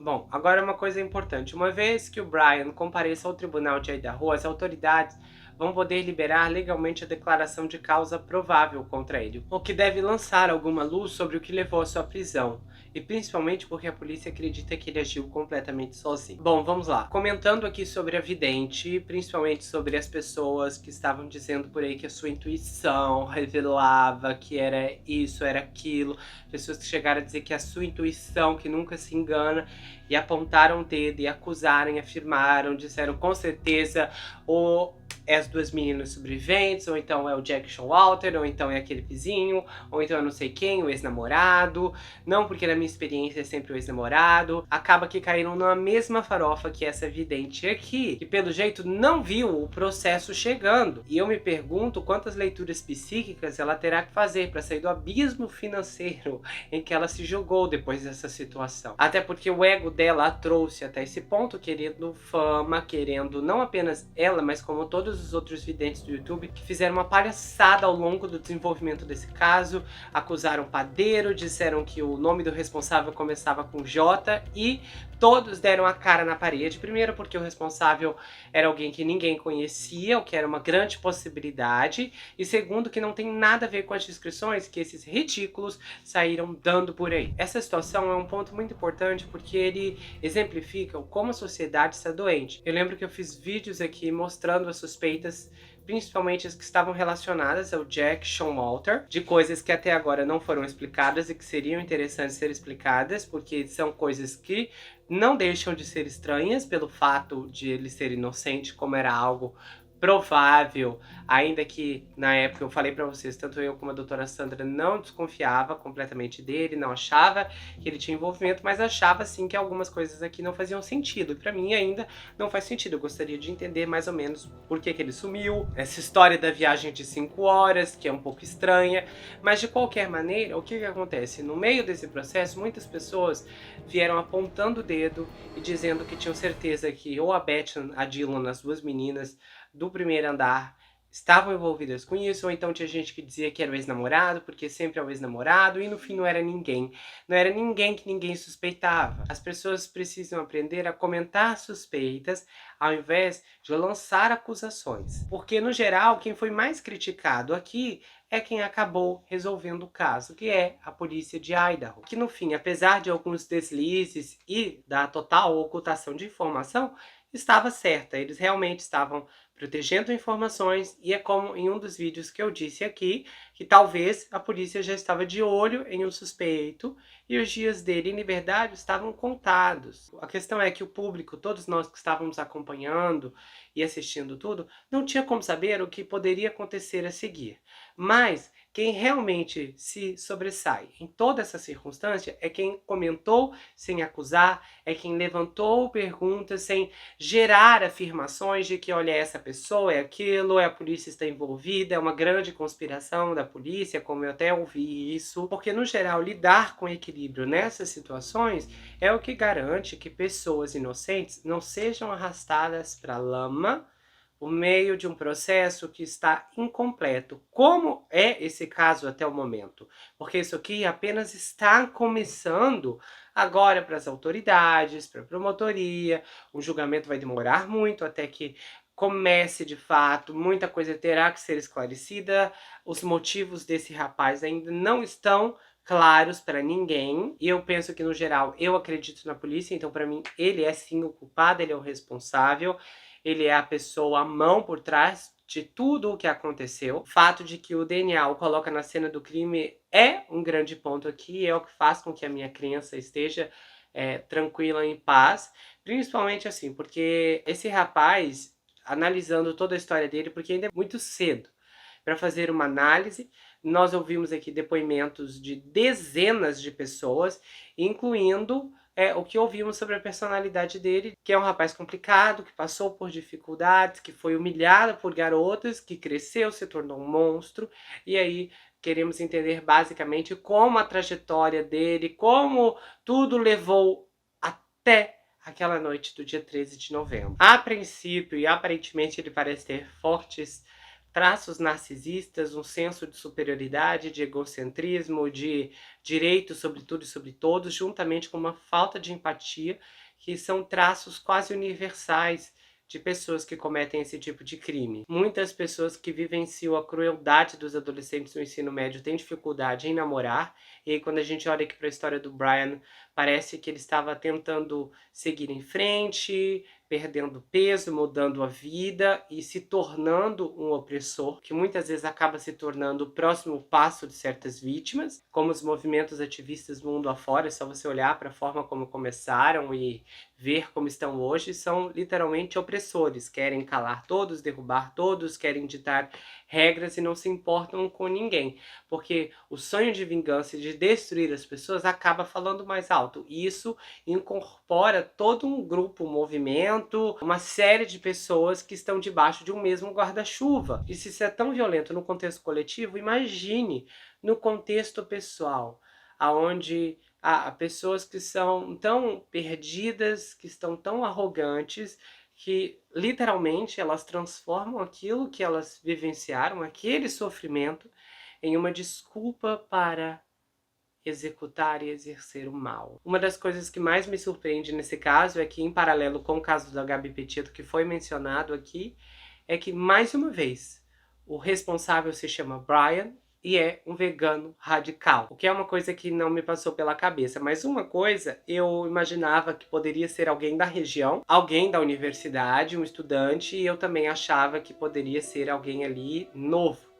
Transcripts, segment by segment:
Bom, agora uma coisa importante. Uma vez que o Brian compareça ao tribunal de Idaho, as autoridades vão poder liberar legalmente a declaração de causa provável contra ele, o que deve lançar alguma luz sobre o que levou à sua prisão, e principalmente porque a polícia acredita que ele agiu completamente sozinho. Bom, vamos lá. Comentando aqui sobre a vidente, principalmente sobre as pessoas que estavam dizendo por aí que a sua intuição revelava que era isso, era aquilo, pessoas que chegaram a dizer que a sua intuição, que nunca se engana, e apontaram o dedo e acusaram, afirmaram, disseram com certeza ou é as duas meninas sobreviventes, ou então é o Jack Showalter, ou então é aquele vizinho, ou então eu não sei quem, o ex-namorado. Não, porque na minha experiência é sempre o ex-namorado. Acaba que caíram na mesma farofa que essa vidente aqui, que pelo jeito não viu o processo chegando. E eu me pergunto quantas leituras psíquicas ela terá que fazer para sair do abismo financeiro em que ela se jogou depois dessa situação. Até porque o ego dela a trouxe até esse ponto, querendo fama, querendo não apenas ela, mas como todos os outros videntes do YouTube, que fizeram uma palhaçada ao longo do desenvolvimento desse caso, acusaram o padeiro, disseram que o nome do responsável começava com J e todos deram a cara na parede. Primeiro porque o responsável era alguém que ninguém conhecia, o que era uma grande possibilidade, e segundo que não tem nada a ver com as descrições que esses ridículos saíram dando por aí. Essa situação é um ponto muito importante porque ele exemplifica como a sociedade está doente. Eu lembro que eu fiz vídeos aqui mostrando as suspeitas, principalmente as que estavam relacionadas ao Jack Showalter, de coisas que até agora não foram explicadas e que seriam interessantes ser explicadas, porque são coisas que não deixam de ser estranhas pelo fato de ele ser inocente, como era algo provável, ainda que na época eu falei pra vocês, tanto eu como a doutora Sandra não desconfiava completamente dele, não achava que ele tinha envolvimento, mas achava sim que algumas coisas aqui não faziam sentido. E pra mim ainda não faz sentido. Eu gostaria de entender mais ou menos por que ele sumiu, essa história da viagem de 5 horas, que é um pouco estranha, mas de qualquer maneira, o que acontece? No meio desse processo, muitas pessoas vieram apontando o dedo e dizendo que tinham certeza que ou a Beth, a Dylan, as duas meninas do primeiro andar estavam envolvidas com isso, ou então tinha gente que dizia que era o ex-namorado, porque sempre é o ex-namorado, e no fim não era ninguém. Não era ninguém que ninguém suspeitava. As pessoas precisam aprender a comentar suspeitas, ao invés de lançar acusações. Porque, no geral, quem foi mais criticado aqui é quem acabou resolvendo o caso, que é a polícia de Idaho. Que, no fim, apesar de alguns deslizes e da total ocultação de informação, estava certa. Eles realmente estavam protegendo informações, e é como em um dos vídeos que eu disse aqui, que talvez a polícia já estava de olho em um suspeito e os dias dele em liberdade estavam contados. A questão é que o público, todos nós que estávamos acompanhando e assistindo tudo, não tinha como saber o que poderia acontecer a seguir. Mas quem realmente se sobressai em toda essa circunstância é quem comentou sem acusar, é quem levantou perguntas sem gerar afirmações de que, olha, essa pessoa é aquilo, a polícia está envolvida, é uma grande conspiração da polícia, como eu até ouvi isso, porque no geral lidar com equilíbrio nessas situações é o que garante que pessoas inocentes não sejam arrastadas para a lama por meio de um processo que está incompleto, como é esse caso até o momento, porque isso aqui apenas está começando agora para as autoridades, para a promotoria. O julgamento vai demorar muito até que comece de fato, muita coisa terá que ser esclarecida, os motivos desse rapaz ainda não estão claros para ninguém, e eu penso que no geral eu acredito na polícia, então para mim ele é sim o culpado, ele é o responsável, ele é a pessoa, a mão por trás de tudo o que aconteceu. O fato de que o DNA o coloca na cena do crime é um grande ponto aqui, é o que faz com que a minha crença esteja tranquila, em paz. Principalmente assim, porque esse rapaz, analisando toda a história dele, porque ainda é muito cedo para fazer uma análise, nós ouvimos aqui depoimentos de dezenas de pessoas, incluindo o que ouvimos sobre a personalidade dele, que é um rapaz complicado, que passou por dificuldades, que foi humilhado por garotas, que cresceu, se tornou um monstro, e aí queremos entender basicamente como a trajetória dele, como tudo levou até aquela noite do dia 13 de novembro. A princípio, e aparentemente ele parece ter fortes traços narcisistas, um senso de superioridade, de egocentrismo, de direito sobre tudo e sobre todos, juntamente com uma falta de empatia, que são traços quase universais de pessoas que cometem esse tipo de crime. Muitas pessoas que vivenciam a crueldade dos adolescentes no ensino médio têm dificuldade em namorar, e aí quando a gente olha aqui para a história do Brian, parece que ele estava tentando seguir em frente, perdendo peso, mudando a vida e se tornando um opressor, que muitas vezes acaba se tornando o próximo passo de certas vítimas, como os movimentos ativistas mundo afora. É só você olhar para a forma como começaram e ver como estão hoje. São literalmente opressores, querem calar todos, derrubar todos, querem ditar regras e não se importam com ninguém, porque o sonho de vingança e de destruir as pessoas acaba falando mais alto. Isso incorpora todo um grupo, um movimento, uma série de pessoas que estão debaixo de um mesmo guarda-chuva. E se isso é tão violento no contexto coletivo, imagine no contexto pessoal, aonde há pessoas que são tão perdidas, que estão tão arrogantes, que literalmente elas transformam aquilo que elas vivenciaram, aquele sofrimento, em uma desculpa para executar e exercer o mal. Uma das coisas que mais me surpreende nesse caso é que, em paralelo com o caso da Gabi Petito, que foi mencionado aqui, é que, mais uma vez, o responsável se chama Brian e é um vegano radical, o que é uma coisa que não me passou pela cabeça. Mas uma coisa, eu imaginava que poderia ser alguém da região, alguém da universidade, um estudante, e eu também achava que poderia ser alguém ali novo.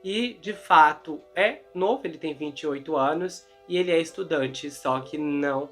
E, de fato, é novo, ele tem 28 anos e ele é estudante, só que não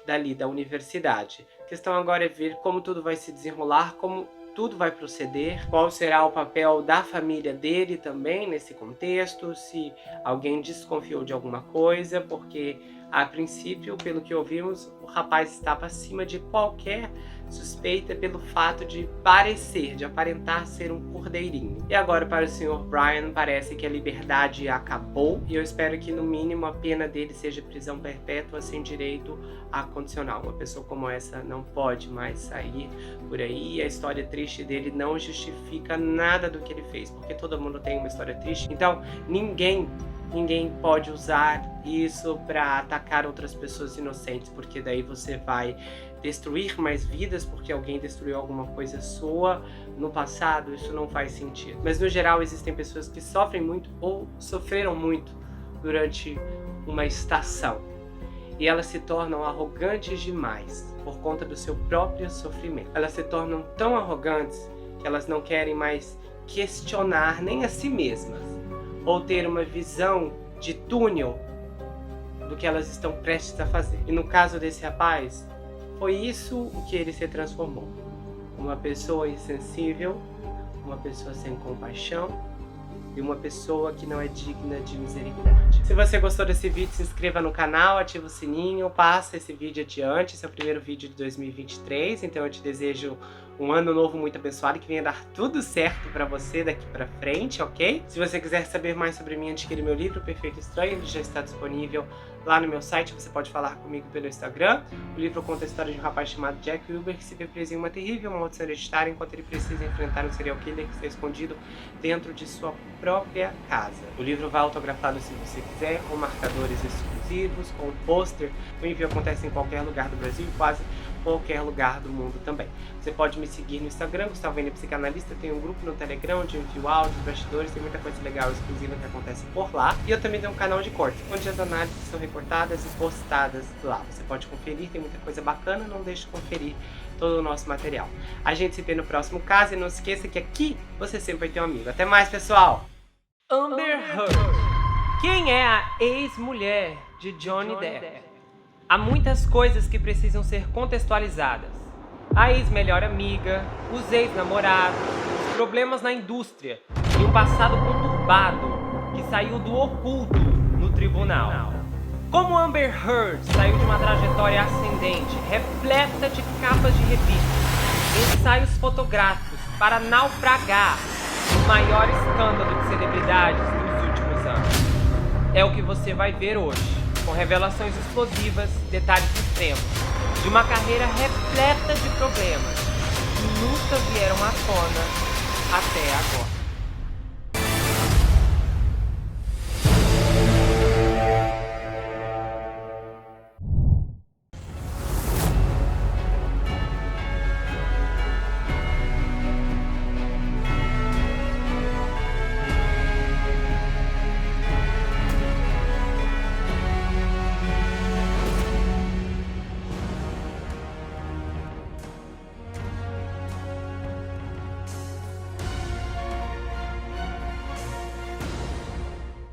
dali da universidade. A questão agora é ver como tudo vai se desenrolar, como tudo vai proceder, qual será o papel da família dele também nesse contexto, se alguém desconfiou de alguma coisa, porque a princípio, pelo que ouvimos, o rapaz estava acima de qualquer suspeita pelo fato de parecer, de aparentar ser um cordeirinho. E agora, para o Sr. Brian, parece que a liberdade acabou, e eu espero que no mínimo a pena dele seja prisão perpétua sem direito a condicional. Uma pessoa como essa não pode mais sair por aí. A história triste dele não justifica nada do que ele fez, porque todo mundo tem uma história triste. Então, ninguém pode usar isso para atacar outras pessoas inocentes, porque daí você vai destruir mais vidas porque alguém destruiu alguma coisa sua no passado. Isso não faz sentido. Mas no geral existem pessoas que sofrem muito ou sofreram muito durante uma estação, e elas se tornam arrogantes demais por conta do seu próprio sofrimento. Elas se tornam tão arrogantes que elas não querem mais questionar nem a si mesmas, ou ter uma visão de túnel do que elas estão prestes a fazer. E no caso desse rapaz, foi isso o que ele se transformou. Uma pessoa insensível, uma pessoa sem compaixão e uma pessoa que não é digna de misericórdia. Se você gostou desse vídeo, se inscreva no canal, ativa o sininho, passa esse vídeo adiante. Esse é o primeiro vídeo de 2023, então eu te desejo um ano novo muito abençoado, que venha dar tudo certo pra você daqui pra frente, ok? Se você quiser saber mais sobre mim, adquire meu livro Perfeito Estranho, ele já está disponível lá no meu site. Você pode falar comigo pelo Instagram. O livro conta a história de um rapaz chamado Jack Wilber, que se vê preso em uma terrível maldição hereditária enquanto ele precisa enfrentar um serial killer que está escondido dentro de sua própria casa. O livro vai autografado se você quiser, com marcadores exclusivos, com um pôster. O envio acontece em qualquer lugar do Brasil e quase qualquer lugar do mundo também. Você pode me seguir no Instagram, Gustavo N Psicanalista, tem um grupo no Telegram onde eu envio áudios, bastidores, tem muita coisa legal exclusiva que acontece por lá. E eu também tenho um canal de cortes, onde as análises são recortadas e postadas lá. Você pode conferir, tem muita coisa bacana, não deixe de conferir todo o nosso material. A gente se vê no próximo caso e não se esqueça que aqui você sempre vai ter um amigo. Até mais, pessoal! Amber Heard. Quem é a ex-mulher de Johnny Depp? Há muitas coisas que precisam ser contextualizadas. A ex-melhor amiga, os ex-namorados, os problemas na indústria e um passado conturbado que saiu do oculto no tribunal. Como Amber Heard saiu de uma trajetória ascendente, repleta de capas de revistas, ensaios fotográficos para naufragar no maior escândalo de celebridades dos últimos anos. É o que você vai ver hoje, com revelações explosivas, detalhes extremos, de uma carreira repleta de problemas que nunca vieram à tona até agora.